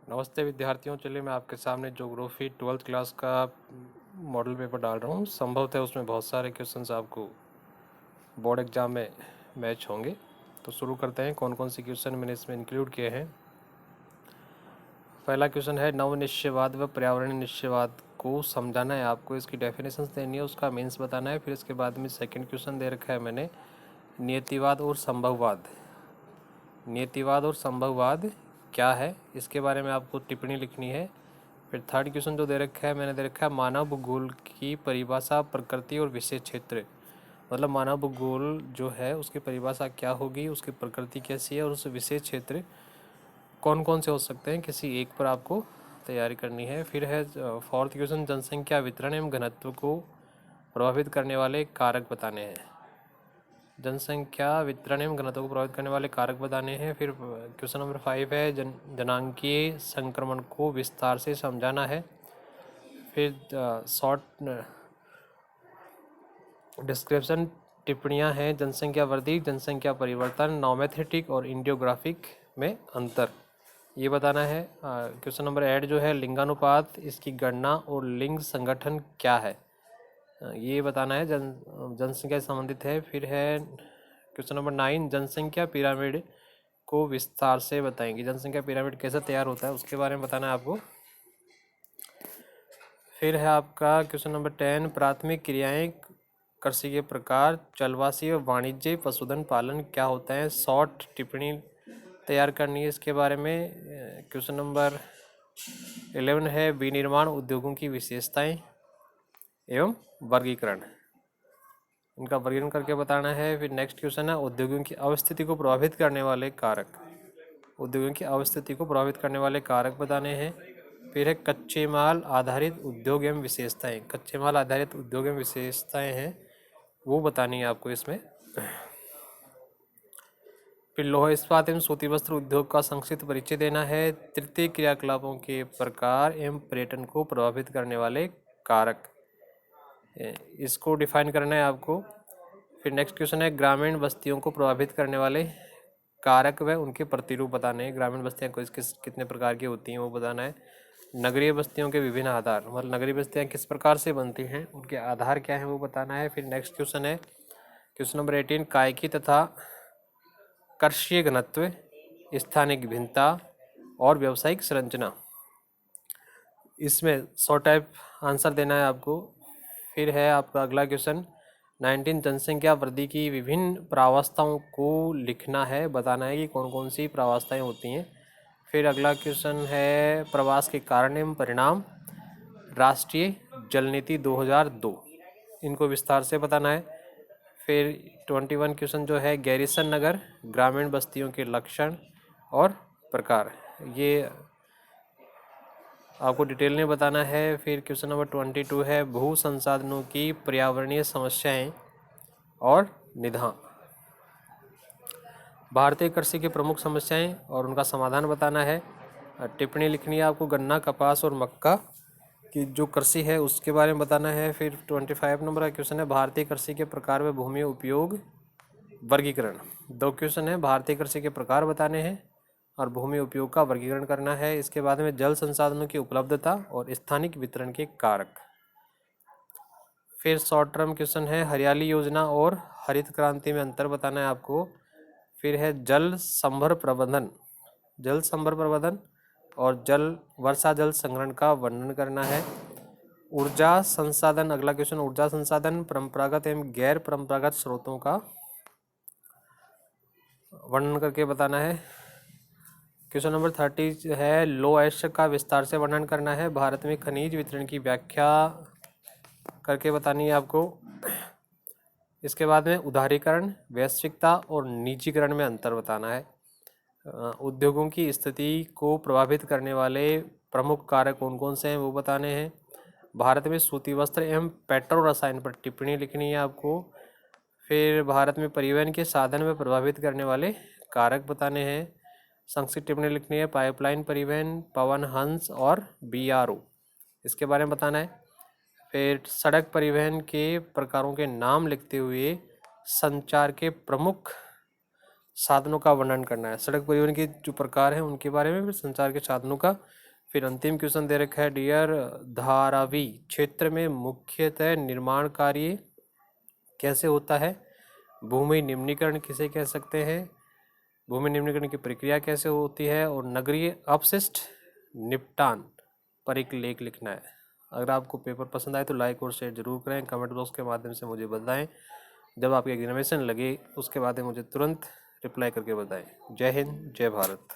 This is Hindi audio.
नमस्ते विद्यार्थियों, चलिए मैं आपके सामने ज्योग्राफी 12th क्लास का मॉडल पेपर डाल रहा हूँ। संभवतः उसमें बहुत सारे क्वेश्चंस आपको बोर्ड एग्जाम में मैच होंगे। तो शुरू करते हैं। कौन कौन से क्वेश्चन मैंने इसमें इंक्लूड किए हैं। पहला क्वेश्चन है, नव निश्चयवाद व पर्यावरण निश्चयवाद को समझाना है आपको। इसकी डेफिनेशंस देनी है, उसका मीन्स बताना है। फिर इसके बाद में सेकेंड क्वेश्चन दे रखा है मैंने, नियतिवाद और संभववाद। नियतिवाद और संभववाद क्या है, इसके बारे में आपको टिप्पणी लिखनी है। फिर थर्ड क्वेश्चन जो दे रखा है मैंने दे रखा है, मानव भूगोल की परिभाषा, प्रकृति और विशेष क्षेत्र। मतलब मानव भूगोल जो है उसकी परिभाषा क्या होगी, उसकी प्रकृति कैसी है और उस विशेष क्षेत्र कौन कौन से हो सकते हैं, किसी एक पर आपको तैयारी करनी है। फिर है फोर्थ क्वेश्चन, जनसंख्या वितरण एवं घनत्व को प्रभावित करने वाले कारक बताने हैं। जनसंख्या वितरण एवं घनत्व को प्रभावित करने वाले कारक बताने हैं। फिर क्वेश्चन नंबर 5 है, जनांकीय संक्रमण को विस्तार से समझाना है। फिर शॉर्ट डिस्क्रिप्शन टिप्पणियां हैं, जनसंख्या वृद्धि, जनसंख्या परिवर्तन, नॉमेथेटिक और इंडियोग्राफिक में अंतर, ये बताना है। क्वेश्चन नंबर 8 जो है, लिंगानुपात, इसकी गणना और लिंग संगठन क्या है, ये बताना है। जनसंख्या से संबंधित है। फिर है क्वेश्चन नंबर 9, जनसंख्या पिरामिड को विस्तार से बताएंगे। जनसंख्या पिरामिड कैसे तैयार होता है उसके बारे में बताना है आपको। फिर है आपका क्वेश्चन नंबर 10, प्राथमिक क्रियाएं, कृषि के प्रकार, जलवासी और वाणिज्य, पशुधन पालन क्या होता है, शॉर्ट टिप्पणी तैयार करनी है इसके बारे में। क्वेश्चन नंबर 11 है, विनिर्माण उद्योगों की विशेषताएं एवं वर्गीकरण, इनका वर्गीकरण करके बताना है। फिर नेक्स्ट क्वेश्चन है, उद्योगों की अवस्थिति को प्रभावित करने वाले कारक। उद्योगों की अवस्थिति को प्रभावित करने वाले कारक बताने हैं। फिर है कच्चे माल आधारित उद्योग एवं विशेषताएं। कच्चे माल आधारित उद्योग एवं विशेषताएं हैं, वो बतानी है आपको इसमें। फिर लोहा इस्पात एवं सूती वस्त्र उद्योग का संक्षिप्त परिचय देना है। तृतीय क्रियाकलापों के प्रकार एवं पर्यटन को प्रभावित करने वाले कारक, इसको डिफाइन करना है आपको। फिर नेक्स्ट क्वेश्चन है, ग्रामीण बस्तियों को प्रभावित करने वाले कारक व उनके प्रतिरूप बताने हैं। ग्रामीण बस्तियाँ किस कितने प्रकार की होती हैं वो बताना है। नगरीय बस्तियों के विभिन्न आधार, मतलब नगरीय बस्तियाँ किस प्रकार से बनती हैं, उनके आधार क्या हैं वो बताना है। फिर नेक्स्ट क्वेश्चन है क्वेश्चन नंबर 18, कायिकी तथा कृषीय घनत्व, स्थानिक भिन्नता और व्यावसायिक संरचना, इसमें 100 टाइप आंसर देना है आपको। फिर है आपका अगला क्वेश्चन 19, जनसंख्या वृद्धि की विभिन्न प्रावस्थाओं को लिखना है, बताना है कि कौन कौन सी प्रावस्थाएं होती हैं। फिर अगला क्वेश्चन है, प्रवास के कारण एवं परिणाम, राष्ट्रीय जल नीति 2002, इनको विस्तार से बताना है। फिर 21 क्वेश्चन जो है, गैरिसन नगर, ग्रामीण बस्तियों के लक्षण और प्रकार, ये आपको डिटेल में बताना है। फिर क्वेश्चन नंबर 22 है, भू संसाधनों की पर्यावरणीय समस्याएं और निदान, भारतीय कृषि की प्रमुख समस्याएं और उनका समाधान बताना है। टिप्पणी लिखनी है आपको, गन्ना, कपास और मक्का की जो कृषि है उसके बारे में बताना है। फिर 25 नंबर का क्वेश्चन है, भारतीय कृषि के प्रकार व भूमि उपयोग वर्गीकरण। 2 क्वेश्चन है, भारतीय कृषि के प्रकार बताने हैं और भूमि उपयोग का वर्गीकरण करना है। इसके बाद में जल संसाधनों की उपलब्धता और स्थानिक वितरण के कारक। फिर शॉर्ट टर्म क्वेश्चन है, हरियाली योजना और हरित क्रांति में अंतर बताना है आपको। फिर है जल संभर प्रबंधन, जल संभर प्रबंधन और वर्षा जल संग्रहण का वर्णन करना है। ऊर्जा संसाधन, अगला क्वेश्चन, ऊर्जा संसाधन, परंपरागत एवं गैर परंपरागत स्रोतों का वर्णन करके बताना है। क्वेश्चन नंबर 30 है, लो एश का विस्तार से वर्णन करना है। भारत में खनिज वितरण की व्याख्या करके बतानी है आपको। इसके बाद में उदारीकरण, वैश्विकता और निजीकरण में अंतर बताना है। उद्योगों की स्थिति को प्रभावित करने वाले प्रमुख कारक कौन कौन से हैं वो बताने हैं। भारत में सूती वस्त्र एवं पेट्रो रसायन पर टिप्पणी लिखनी है आपको। फिर भारत में परिवहन के साधन में प्रभावित करने वाले कारक बताने हैं। संक्षिप्त टिप्पणी लिखनी है, पाइपलाइन परिवहन, पवन हंस और BRO, इसके बारे में बताना है। फिर सड़क परिवहन के प्रकारों के नाम लिखते हुए संचार के प्रमुख साधनों का वर्णन करना है। सड़क परिवहन के जो प्रकार हैं उनके बारे में, फिर संचार के साधनों का। फिर अंतिम क्वेश्चन दे रखा है, डियर धारावी क्षेत्र में मुख्यतः निर्माण कार्य कैसे होता है? भूमि निम्नीकरण किसे कह सकते हैं? भूमि निम्नीकरण की प्रक्रिया कैसे होती है? और नगरीय अपशिष्ट निपटान पर एक लेख लिखना है। अगर आपको पेपर पसंद आए तो लाइक और शेयर जरूर करें, कमेंट बॉक्स के माध्यम से मुझे बताएं। जब आपकी एग्जामिनेशन लगे उसके बाद मुझे तुरंत रिप्लाई करके बताएं। जय हिंद, जय भारत।